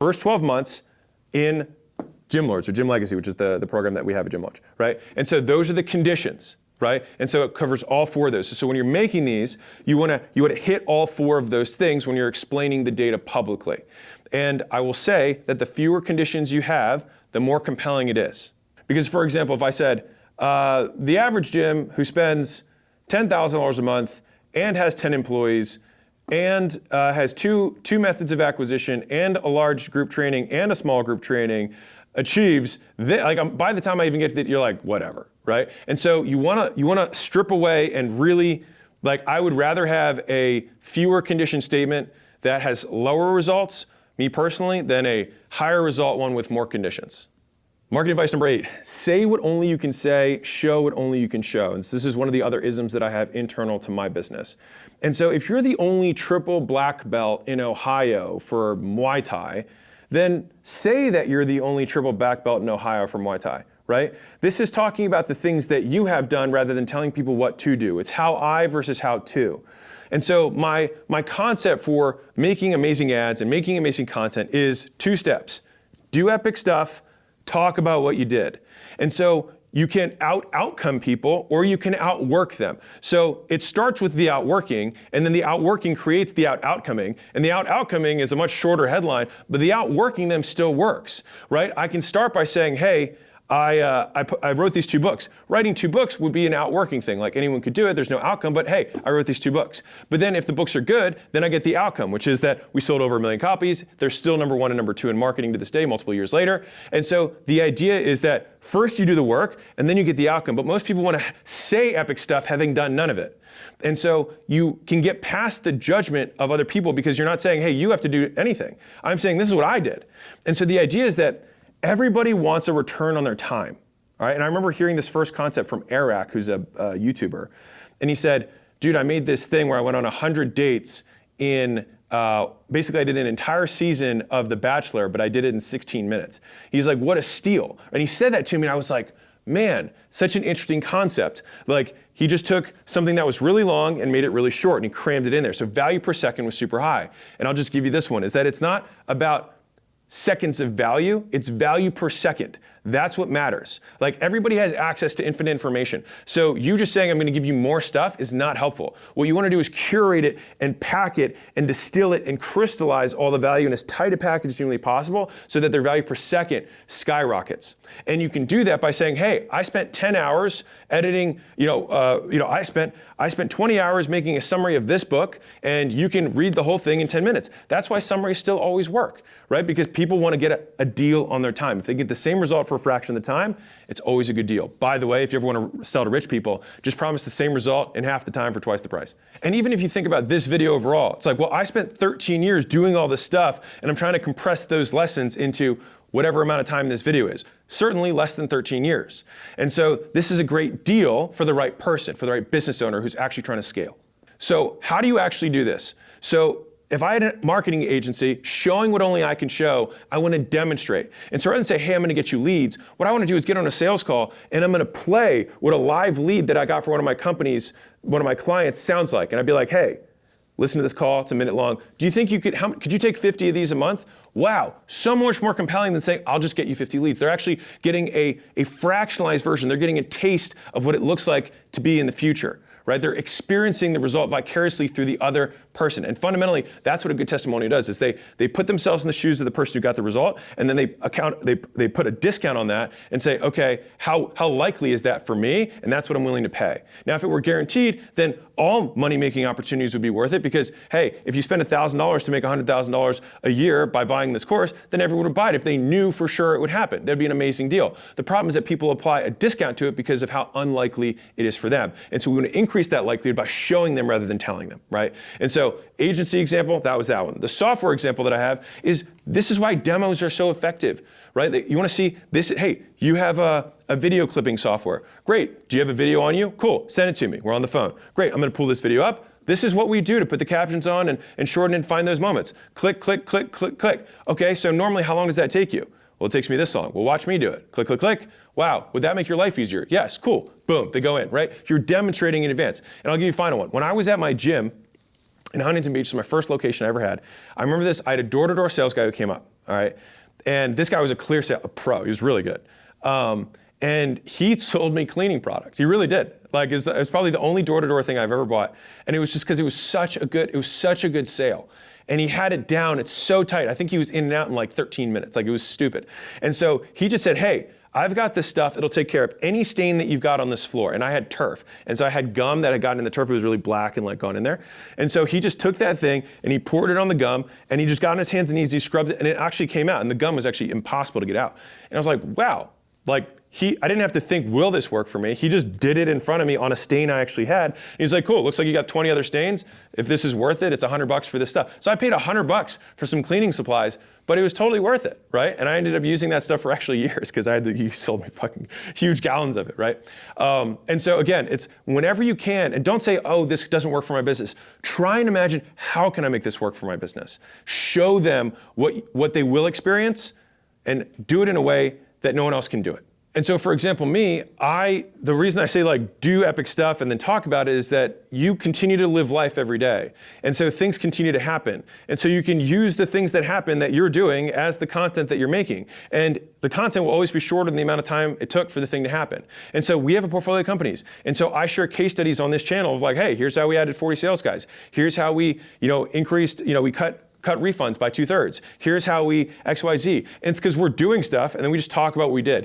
First 12 months in Gym Lords or Gym Legacy, which is the program that we have at Gym Lodge, right? And so those are the conditions, right? And so it covers all 4 of those. So when you're making these, you wanna hit all 4 of those things when you're explaining the data publicly. And I will say that the fewer conditions you have, the more compelling it is. Because for example, if I said, the average gym who spends $10,000 a month and has 10 employees and has two methods of acquisition and a large group training and a small group training achieves, by the time I even get to it, you're like, whatever, right? And so you wanna strip away and really, I would rather have a fewer condition statement that has lower results, me personally, than a higher result one with more conditions. Marketing advice number 8, say what only you can say, show what only you can show. And this is one of the other isms that I have internal to my business. And so if you're the only triple black belt in Ohio for Muay Thai, then say that you're the only triple black belt in Ohio for Muay Thai, right? This is talking about the things that you have done rather than telling people what to do. It's how I versus how to. And so my concept for making amazing ads and making amazing content is 2 steps. Do epic stuff, talk about what you did. And so you can outcome people or you can outwork them. So it starts with the outworking, and then the outworking creates the outcoming, and the outcoming is a much shorter headline, but the outworking them still works, right? I can start by saying, hey, I wrote these 2 books. Writing 2 books would be an outworking thing. Like anyone could do it, there's no outcome, but hey, I wrote these 2 books. But then if the books are good, then I get the outcome, which is that we sold over 1 million copies. They're still number 1 and number 2 in marketing to this day, multiple years later. And so the idea is that first you do the work and then you get the outcome. But most people want to say epic stuff having done none of it. And so you can get past the judgment of other people because you're not saying, hey, you have to do anything. I'm saying this is what I did. And so the idea is that everybody wants a return on their time, all right? And I remember hearing this first concept from Eric, who's a YouTuber, and he said, dude, I made this thing where I went on 100 dates in, basically I did an entire season of The Bachelor, but I did it in 16 minutes. He's like, what a steal. And he said that to me, and I was like, man, such an interesting concept. Like, he just took something that was really long and made it really short, and he crammed it in there. So value per second was super high. And I'll just give you this one, is that it's not about seconds of value, it's value per second. That's what matters. Like everybody has access to infinite information. So you just saying I'm gonna give you more stuff is not helpful. What you wanna do is curate it and pack it and distill it and crystallize all the value in as tight a package as humanly possible so that their value per second skyrockets. And you can do that by saying, hey, I spent 10 hours editing, I spent 20 hours making a summary of this book, and you can read the whole thing in 10 minutes. That's why summaries still always work, right? Because people want to get a deal on their time. If they get the same result for a fraction of the time, it's always a good deal. By the way, if you ever want to sell to rich people, just promise the same result in half the time for twice the price. And even if you think about this video overall, it's like, well, I spent 13 years doing all this stuff, and I'm trying to compress those lessons into whatever amount of time this video is. Certainly less than 13 years. And so this is a great deal for the right person, for the right business owner who's actually trying to scale. So how do you actually do this? So if I had a marketing agency showing what only I can show, I want to demonstrate. And so rather than say, hey, I'm going to get you leads, what I want to do is get on a sales call and I'm going to play what a live lead that I got for one of my companies, one of my clients sounds like. And I'd be like, hey, listen to this call, it's a minute long. Do you think you could you take 50 of these a month? Wow, so much more compelling than saying, I'll just get you 50 leads. They're actually getting a fractionalized version. They're getting a taste of what it looks like to be in the future, right? They're experiencing the result vicariously through the other person. And fundamentally, that's what a good testimonial does, is they put themselves in the shoes of the person who got the result, and then they put a discount on that and say, okay, how likely is that for me? And that's what I'm willing to pay. Now, if it were guaranteed, then all money-making opportunities would be worth it because, hey, if you spend $1,000 to make $100,000 a year by buying this course, then everyone would buy it if they knew for sure it would happen. That'd be an amazing deal. The problem is that people apply a discount to it because of how unlikely it is for them. And so we want to increase that likelihood by showing them rather than telling them, right? And so agency example, that was that one. The software example that I have is, this is why demos are so effective, right? You want to see this, hey, you have a video clipping software. Great, do you have a video on you? Cool, send it to me, we're on the phone. Great, I'm gonna pull this video up. This is what we do to put the captions on and shorten and find those moments. Click, click, click, click, click. Okay, so normally how long does that take you? Well, it takes me this long. Well, watch me do it. Click, click, click. Wow, would that make your life easier? Yes, cool, boom, they go in, right? You're demonstrating in advance. And I'll give you a final one. When I was at my gym in Huntington Beach, so my first location I ever had, I remember this, I had a door-to-door sales guy who came up. all right? And this guy was a clear sale, a pro, he was really good. And he sold me cleaning products, he really did. Like it's probably the only door-to-door thing I've ever bought. And it was just because it was such a good sale. And he had it down, it's so tight. I think he was in and out in like 13 minutes, like it was stupid. And so he just said, hey, I've got this stuff, it'll take care of any stain that you've got on this floor. And I had turf. And so I had gum that had gotten in the turf, it was really black and like gone in there. And so he just took that thing and he poured it on the gum and he just got on his hands and knees, he scrubbed it and it actually came out. And the gum was actually impossible to get out. And I was like, wow, like I didn't have to think, will this work for me? He just did it in front of me on a stain I actually had. And he's like, cool, looks like you got 20 other stains. If this is worth it, it's $100 for this stuff. So I paid $100 for some cleaning supplies, but it was totally worth it, right? And I ended up using that stuff for actually years because he sold me fucking huge gallons of it, right? And so again, it's whenever you can, and don't say, oh, this doesn't work for my business. Try and imagine, how can I make this work for my business? Show them what they will experience and do it in a way that no one else can do it. And so, for example, me, the reason I say like do epic stuff and then talk about it is that you continue to live life every day. And so things continue to happen. And so you can use the things that happen that you're doing as the content that you're making. And the content will always be shorter than the amount of time it took for the thing to happen. And so we have a portfolio of companies. And so I share case studies on this channel of like, hey, here's how we added 40 sales guys. Here's how we, increased, we cut refunds by 2/3. Here's how we XYZ. And it's because we're doing stuff and then we just talk about what we did.